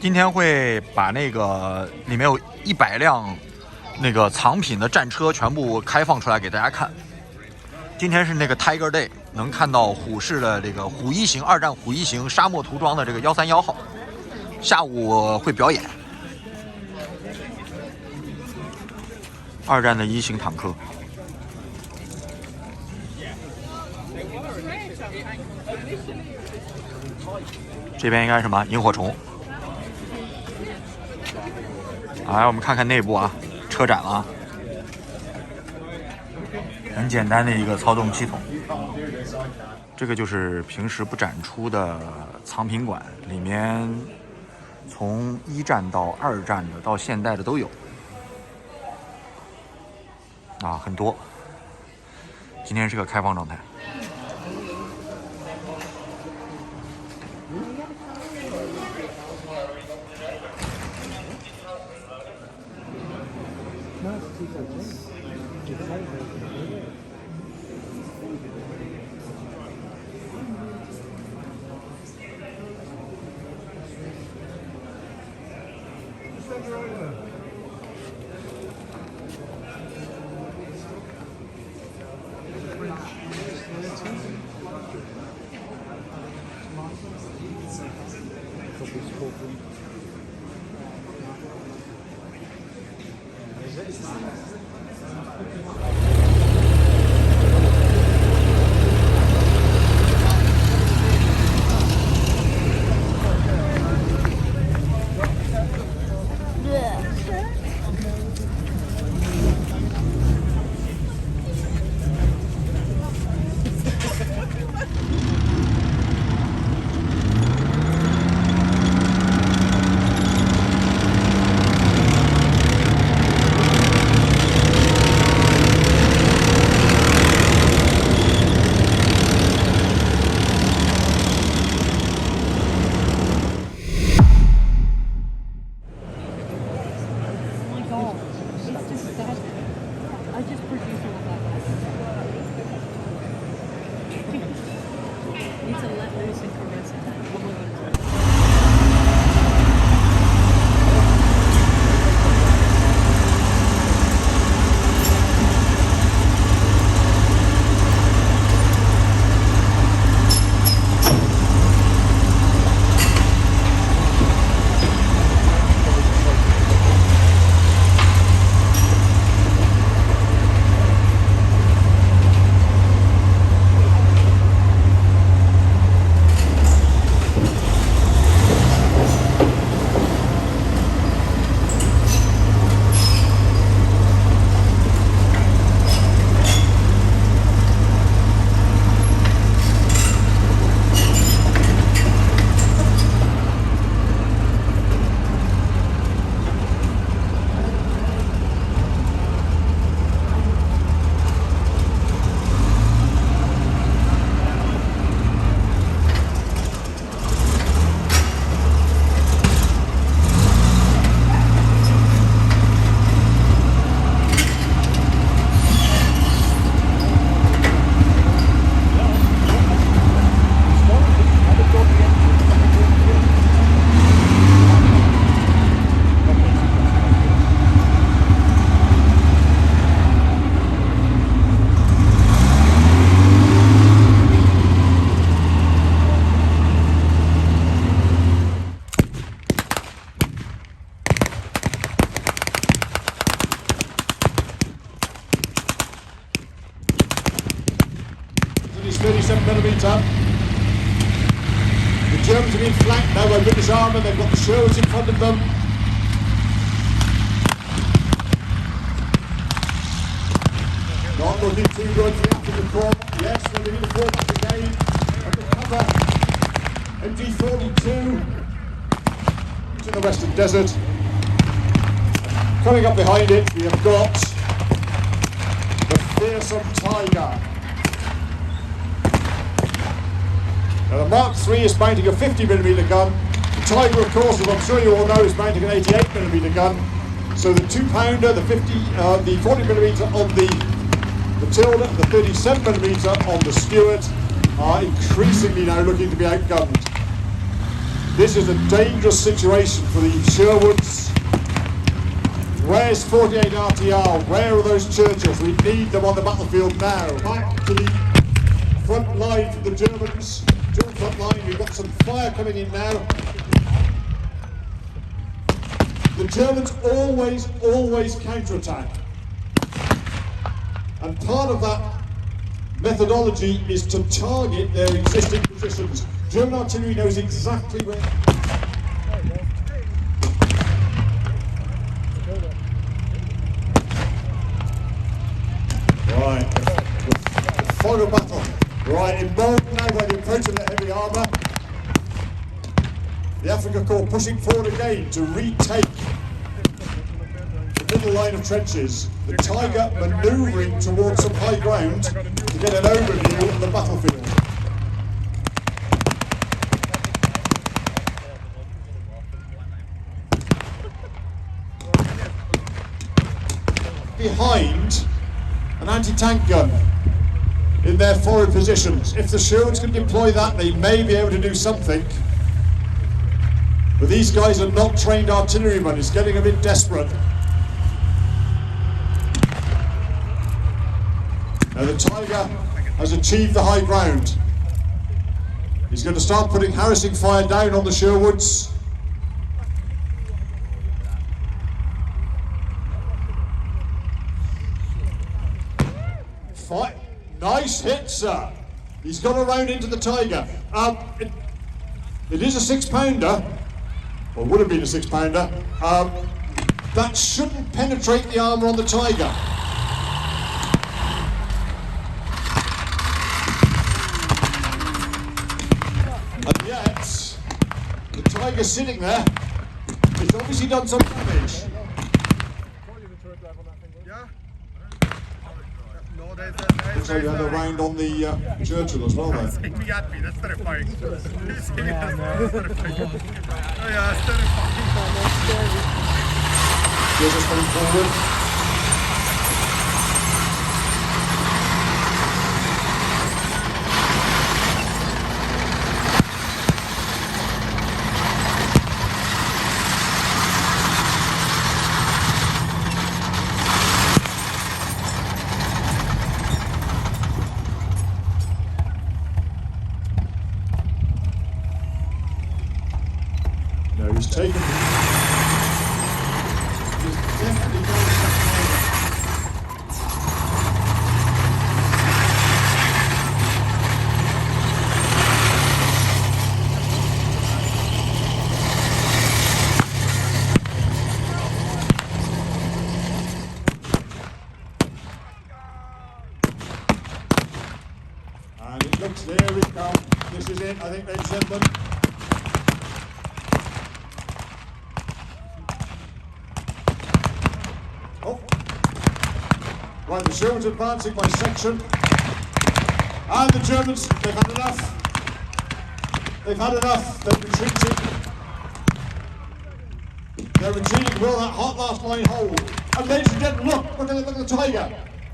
今天会把那个里面有100辆那个藏品的战车全部开放出来给大家看。今天是那个 TIGER Day， 能看到虎式的这个虎一型2战虎一型沙漠涂装的这个131号，下午会表演。2战的1型坦克。这边应该是什么萤火虫。来，我们看看内部啊，车展了啊，很简单的一个操纵系统。这个就是平时不展出的藏品馆，里面从1战到2战的到现代的都有啊，很多。今天是个开放状态。The Germans have been flanked now by British armour, they've got the Sherwoods in front of them. Not looking too good for the African Corps. Yes, we're going to the 4th Brigade undercover. MG42 to the Western Desert. Coming up behind it, we have got the fearsome TIGER. Now the Mark III is mounting a 50mm gun. The TIGER, of course, as I'm sure you all know, is mounting an 88mm gun. So the £2, the 50, the 40mm on the Matilda, the 37mm on the Stuart are increasingly now looking to be outgunned. This is a dangerous situation for the Sherwoods. Where's 48 RTR? Where are those Churchills? We need them on the battlefield now. Back to the front line for the Germans. Dual front line, we've got some fire coming in now. The Germans always counterattack. And part of that methodology is to target their existing positions. German artillery knows exactly where... Right, the fog of battle. Right, emboldened now by the approach of the heavy armour. The Africa Corps pushing forward again to retake the middle line of trenches. The Tiger manoeuvring towards some high ground to get an overview of the battlefield. Behind an anti-tank gun in their forward positions. If the Sherwoods can deploy that, they may be able to do something. But these guys are not trained artillerymen. It's getting a bit desperate. Now the Tiger has achieved the high ground. He's going to start putting harassing fire down on the Sherwoods. Nice hit, sir. He's gone around into the Tiger. It is a 6-pounder, or would have been a 6-pounder. That shouldn't penetrate the armour on the Tiger. And yet, the Tiger's sitting there. It's obviously done some damage. So you had a round on the Churchill as well, there. Me had me, that's terrifying. That's terrifying. Oh yeah, that's terrifying. Here's us coming forward. No, he's taken. He's definitely going to and it looks, there we come. This is it, I think, ladies and gentlemen. Right, the Sherwoods advancing by section. And the Germans, they've had enough. They've had enough. They're retreating. They're retreating. Will that hot last line hold? And ladies and gentlemen, look at the Tiger.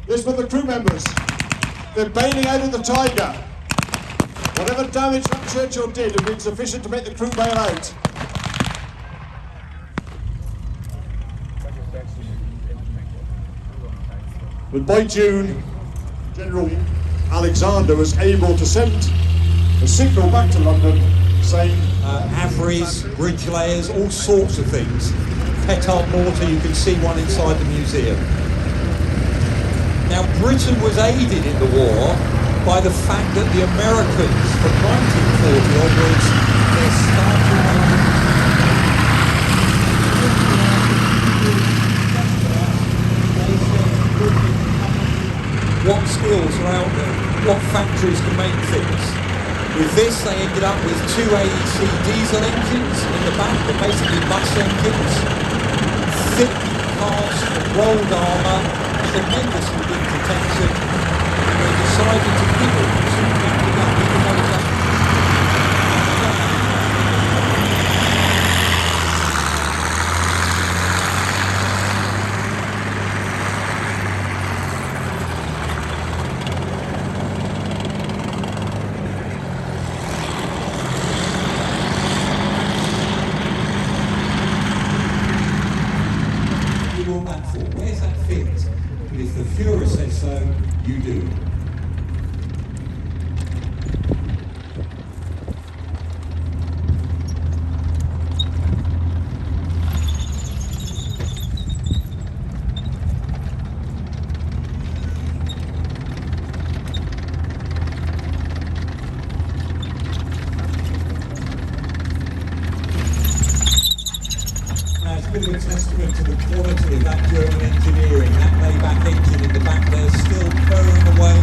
This with the crew members. They're bailing out of the Tiger. Whatever damage that Churchill did has been sufficient to make the crew bail out. But by June, General Alexander was able to send a signal back to London saying Averies, bridge layers, all sorts of things. Petard mortar, you can see one inside the museum. Now Britain was aided in the war by the fact that the Americans from 1940 onwards, they started what skills are out there, what factories can make things. With this, they ended up with 2 AEC diesel engines in the back, they're basically bus engines, thick cast rolled armour, tremendously good protection, and they decided to give it to the Führer says so, you do. Bit of a testament to the quality of that German engineering. That Maybach engine in the back there still purring away.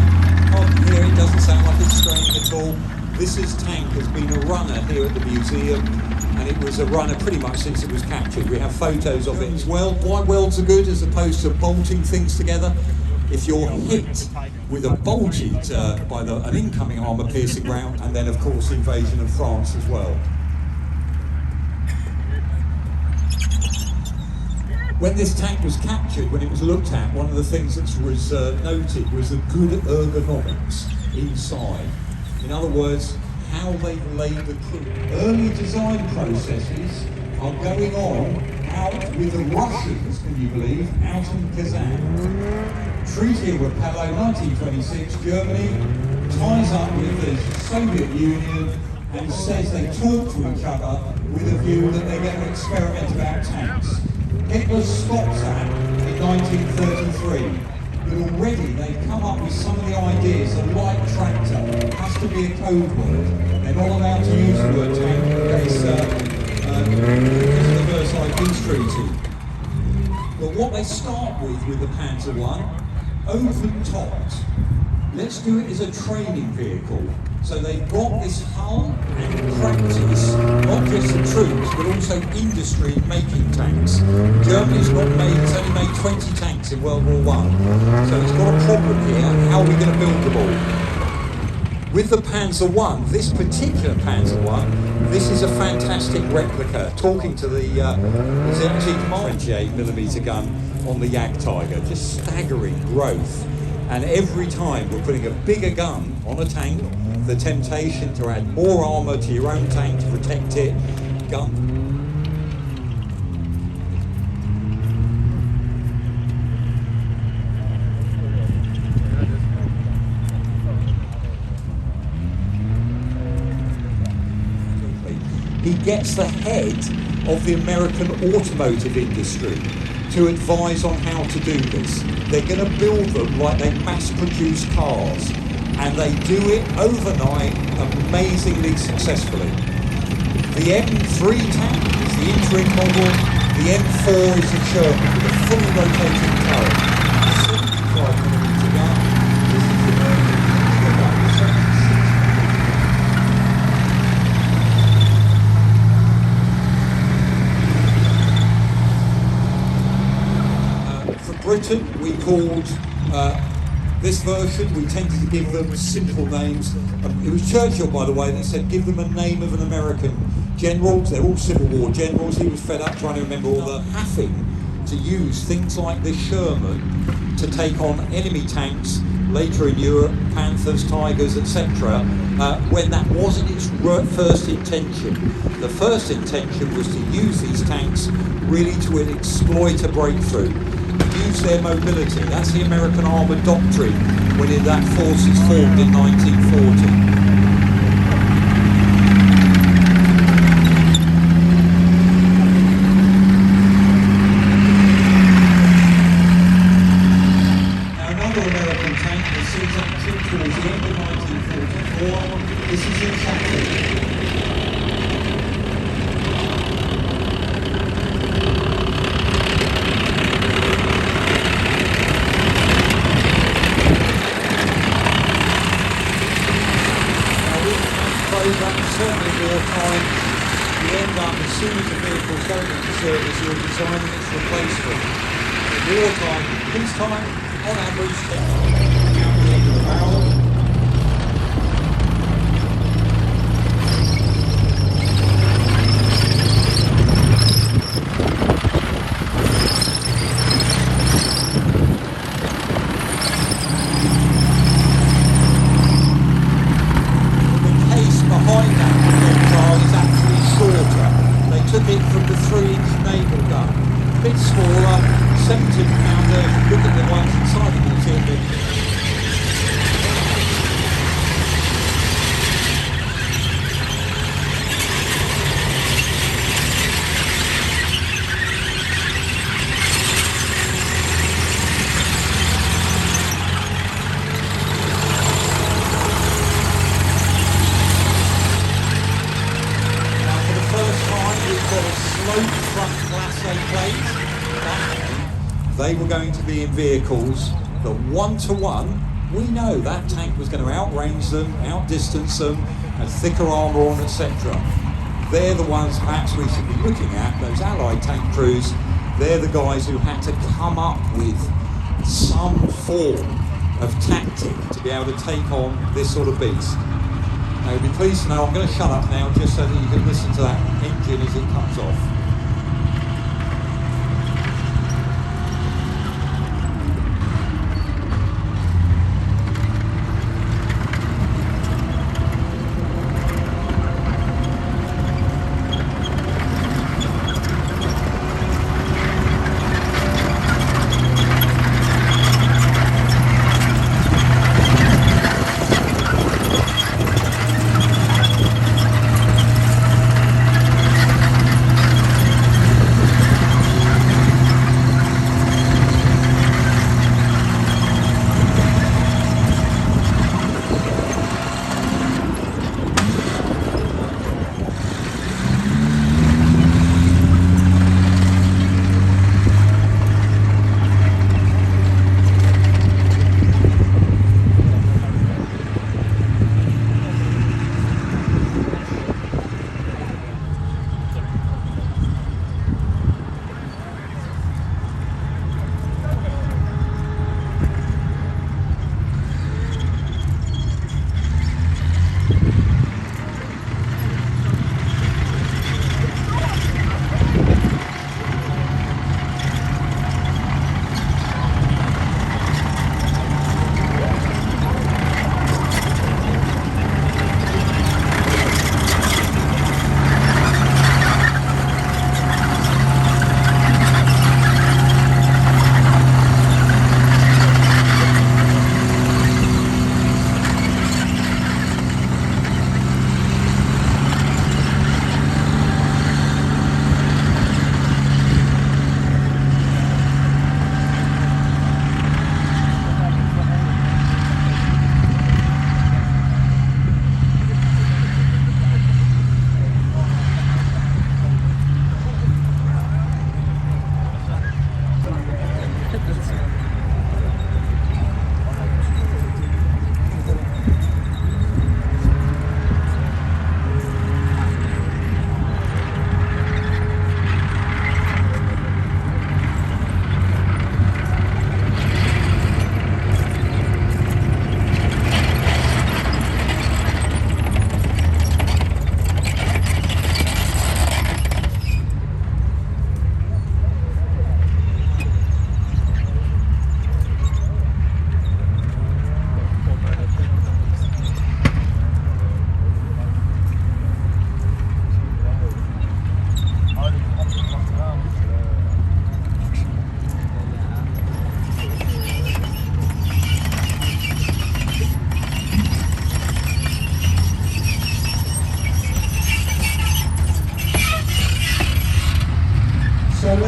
Can't hear it, doesn't sound like it's straining at all. This tank has been a runner here at the museum, and it was a runner pretty much since it was captured. We have photos of it as well. Why welds are good as opposed to bolting things together? If you're hit with a bulge by an incoming armour-piercing round, and then of course the invasion of France as well. When this tank was captured, when it was looked at, one of the things that was noted was the good ergonomics inside. In other words, how they laid the crew. Early design processes are going on out with the Russians, can you believe, out in Kazan. Treaty of Rapallo, 1926, Germany ties up with the Soviet Union and says they talk to each other with a view that they're going to experiment about tanks. Hitler stops that in 1933, but already they've come up with some of the ideas. A light tractor has to be a code word. They're not allowed to use the word tank because of the Versailles Peace Treaty. But what they start with the Panzer I, open-topped. Let's do it as a training vehicle. So they've got this hull and practice, not just the troops, but also industry in making tanks. Germany's it's only made 20 tanks in World War I. So it's got a problem here. How are we going to build them all? With the Panzer I, this particular Panzer I, this is a fantastic replica. Talking to the, it's actually a 28mm gun on the Tiger, just staggering growth. And every time we're putting a bigger gun on a tank, the temptation to add more armour to your own tank to protect it, gun. He gets the head of the American automotive industry to advise on how to do this. They're going to build them like they mass-produce cars, and they do it overnight amazingly successfully. The M3 tank is the interim model, the M4 is a Sherman with a fully rotating turret. 75mm gun. This is the bigger one, 76. Britain, we called this version, we tended to give them simple names. It was Churchill, by the way, that said give them a name of an American general. They're all Civil War generals. He was fed up trying to remember all the having to use things like the Sherman to take on enemy tanks later in Europe, Panthers, Tigers, etc., when that wasn't its first intention. The first intention was to use these tanks really to exploit a breakthrough. Use their mobility. That's the American armoured doctrine when that force is formed in 1940. Now another American tank that sees action towards the end of 1944. This is in Saturday. Certainly more time, you end up, as soon as the vehicle's going into service, you're designing its replacement. In wartime, peacetime, on average, out the end of the barrel. Took it from the 3-inch naval gun, a bit smaller, £70 look at the ones inside the museum. They were going to be in vehicles that one-to-one, we know that tank was going to outrange them, outdistance them, have thicker armour on, etc. They're the ones perhaps we should be looking at, those Allied tank crews. They're the guys who had to come up with some form of tactic to be able to take on this sort of beast. Now, you'll be pleased to know I'm going to shut up now just so that you can listen to that engine as it comes off.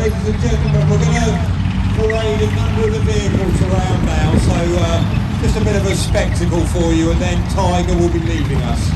ladies and gentlemen, we're going to parade a number of the vehicles around now, so just a bit of a spectacle for you, and then Tiger will be leaving us.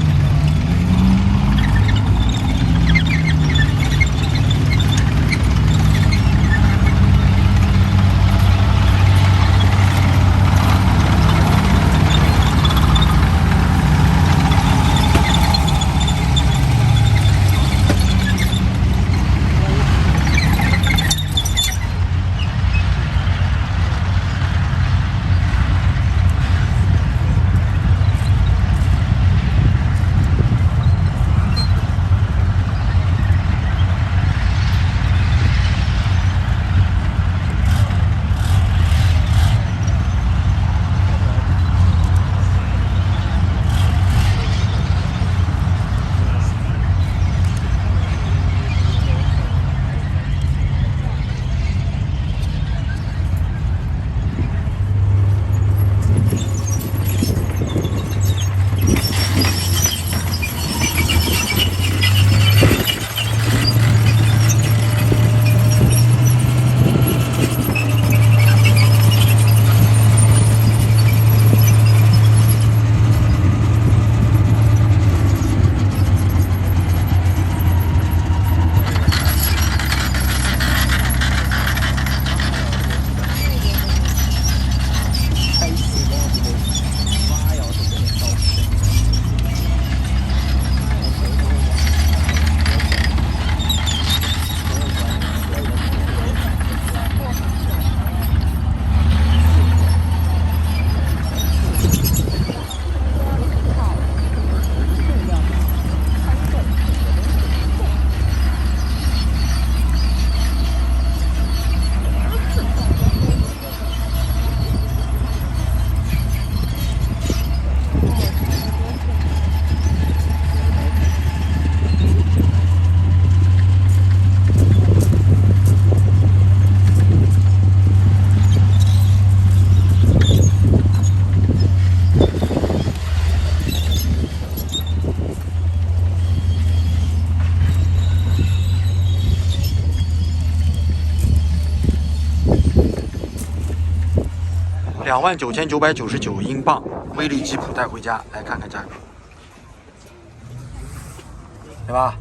29,999英镑，威力吉普带回家，来看看价格，对吧？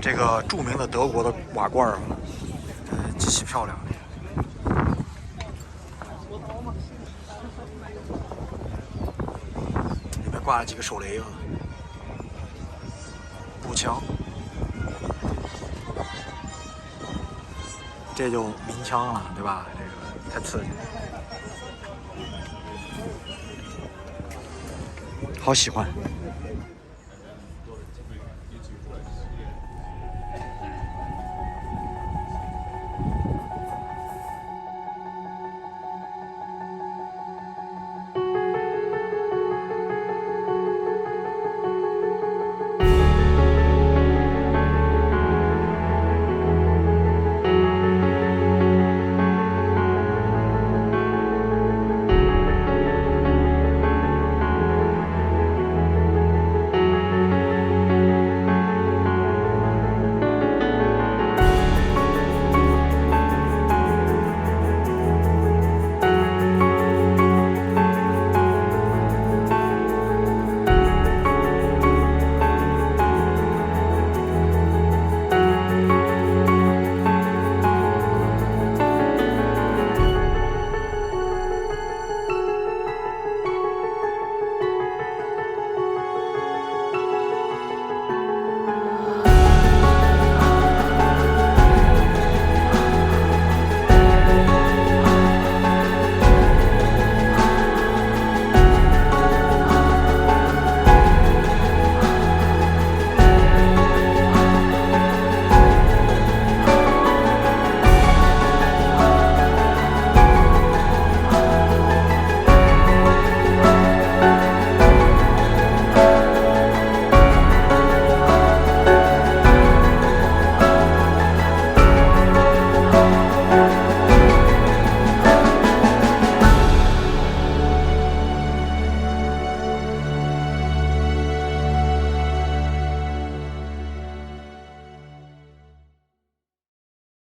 这个著名的德国的瓦罐啊，极其漂亮。里面挂了几个手雷啊，步枪，这就民枪了，对吧？这个太刺激了，好喜欢。